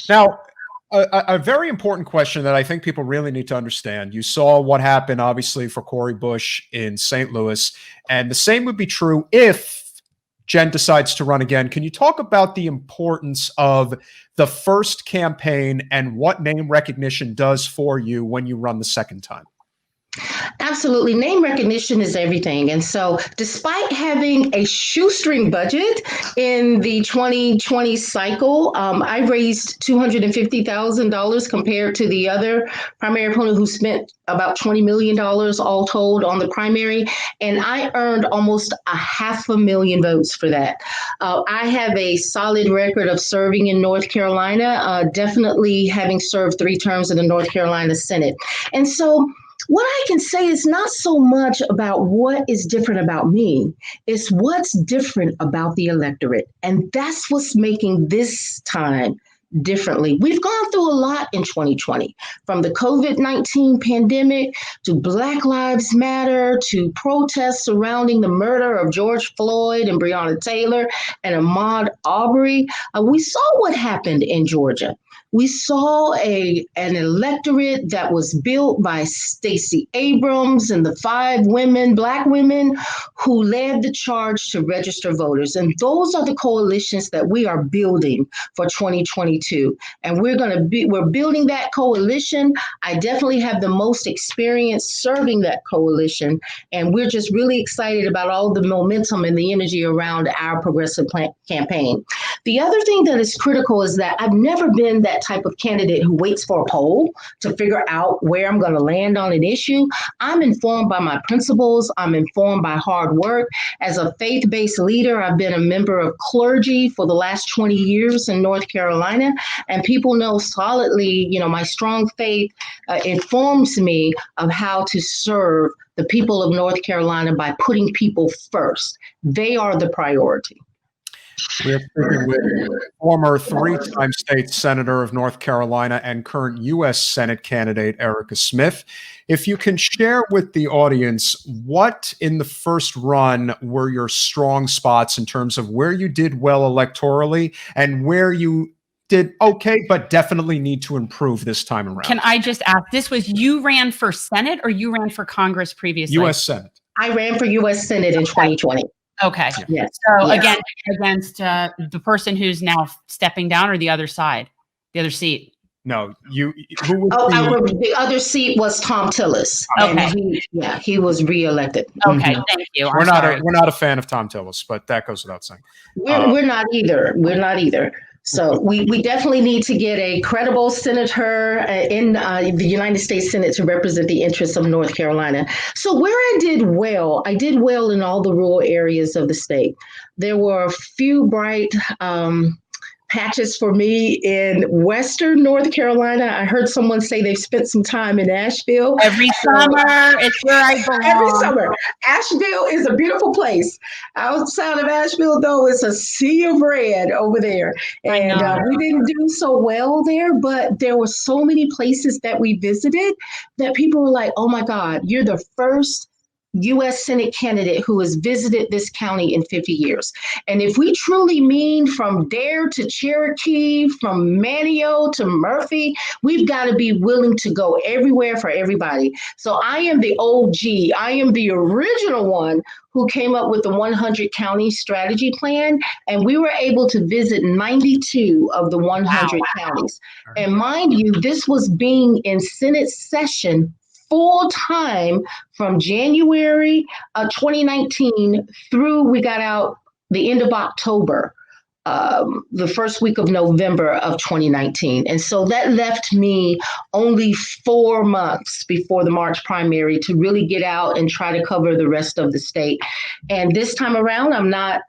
Now, a very important question that I think people really need to understand. You saw what happened, obviously, for Cori Bush in St. Louis, and the same would be true if Jen decides to run again. Can you talk about the importance of the first campaign and what name recognition does for you when you run the second time? Absolutely. Name recognition is everything. And so, despite having a shoestring budget in the 2020 cycle, I raised $250,000 compared to the other primary opponent who spent about $20 million all told on the primary. And I earned almost 500,000 votes for that. I have a solid record of serving in North Carolina, definitely having served 3 terms in the North Carolina Senate. And so, what I can say is not so much about what is different about me, it's what's different about the electorate. And that's what's making this time differently. We've gone through a lot in 2020, from the COVID-19 pandemic to Black Lives Matter to protests surrounding the murder of George Floyd and Breonna Taylor and Ahmaud Arbery. We saw what happened in Georgia. We saw an electorate that was built by Stacey Abrams and the 5 women, Black women, who led the charge to register voters. And those are the coalitions that we are building for 2022. And we're building that coalition. I definitely have the most experience serving that coalition. And we're just really excited about all the momentum and the energy around our progressive campaign. The other thing that is critical is that I've never been that type of candidate who waits for a poll to figure out where I'm going to land on an issue. I'm informed by my principles. I'm informed by hard work. As a faith-based leader, I've been a member of clergy for the last 20 years in North Carolina, and people know solidly, my strong faith informs me of how to serve the people of North Carolina by putting people first. They are the priority. We're speaking with former 3-time state senator of North Carolina and current U.S. Senate candidate Erica Smith. If you can share with the audience, what in the first run were your strong spots in terms of where you did well electorally and where you did okay, but definitely need to improve this time around? Can I just ask, you ran for Senate or you ran for Congress previously? U.S. Senate. I ran for U.S. Senate in 2020. Okay. Yes. So again, against the person who's now stepping down, or the other side, the other seat. No, who was the other seat was Thom Tillis. Okay. He was reelected. Okay, thank you. We're not a fan of Thom Tillis, but that goes without saying. We're not either. We're not either. So we definitely need to get a credible senator in the United States Senate to represent the interests of North Carolina. So where I did well in all the rural areas of the state. There were a few bright patches for me in Western North Carolina. I heard someone say they've spent some time in Asheville. Every summer, it's where I belong. Every summer. Asheville is a beautiful place. Outside of Asheville, though, it's a sea of red over there. And we didn't do so well there, but there were so many places that we visited that people were like, oh my God, you're the first U.S. Senate candidate who has visited this county in 50 years. And if we truly mean from Dare to Cherokee, from Manio to Murphy, we've got to be willing to go everywhere for everybody. So I am the OG. I am the original one who came up with the 100 county strategy plan. And we were able to visit 92 of the 100 counties. And mind you, this was being in Senate session full time from January 2019 through we got out the end of October, the first week of November of 2019. And so that left me only 4 months before the March primary to really get out and try to cover the rest of the state. And this time around, I'm not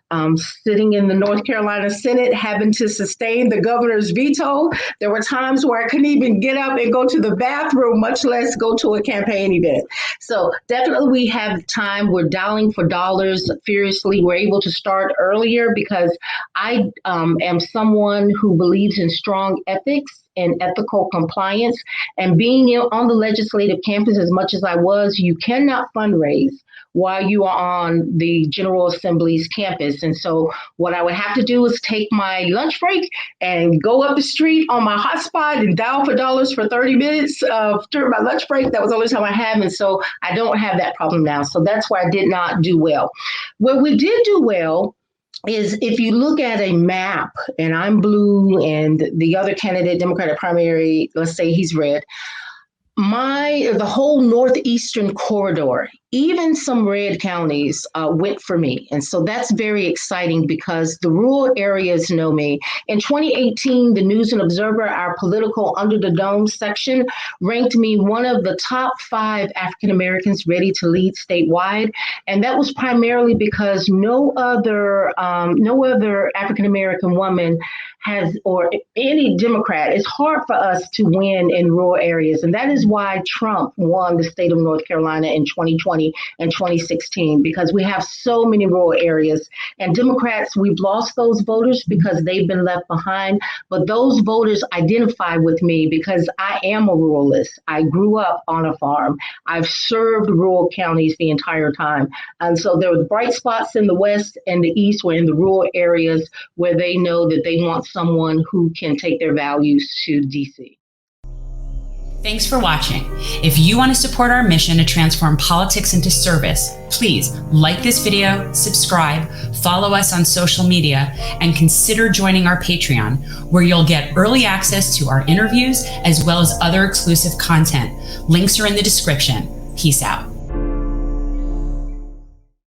sitting in the North Carolina Senate having to sustain the governor's veto. There were times where I couldn't even get up and go to the bathroom, much less go to a campaign event. So definitely we have time. We're dialing for dollars furiously. We're able to start earlier because I am someone who believes in strong ethics in ethical compliance. And being on the legislative campus as much as I was, you cannot fundraise while you are on the General Assembly's campus. And so what I would have to do is take my lunch break and go up the street on my hotspot and dial for dollars for 30 minutes during my lunch break. That was the only time I had. And so I don't have that problem now. So that's why I did not do well. Where we did do well is if you look at a map and I'm blue and the other candidate, Democratic primary, let's say he's red, the whole northeastern corridor, even some red counties went for me. And so that's very exciting because the rural areas know me. In 2018, the News and Observer, our political Under the Dome section, ranked me one of the top 5 African Americans ready to lead statewide. And that was primarily because no other African American woman has, or any Democrat, it's hard for us to win in rural areas. And that is why Trump won the state of North Carolina in 2020 and 2016, because we have so many rural areas. And Democrats, we've lost those voters because they've been left behind. But those voters identify with me because I am a ruralist. I grew up on a farm. I've served rural counties the entire time. And so there were bright spots in the West and the East, were in the rural areas where they know that they want someone who can take their values to DC. Thanks for watching. If you want to support our mission to transform politics into service, please like this video, subscribe, follow us on social media, and consider joining our Patreon, where you'll get early access to our interviews as well as other exclusive content. Links are in the description. Peace out.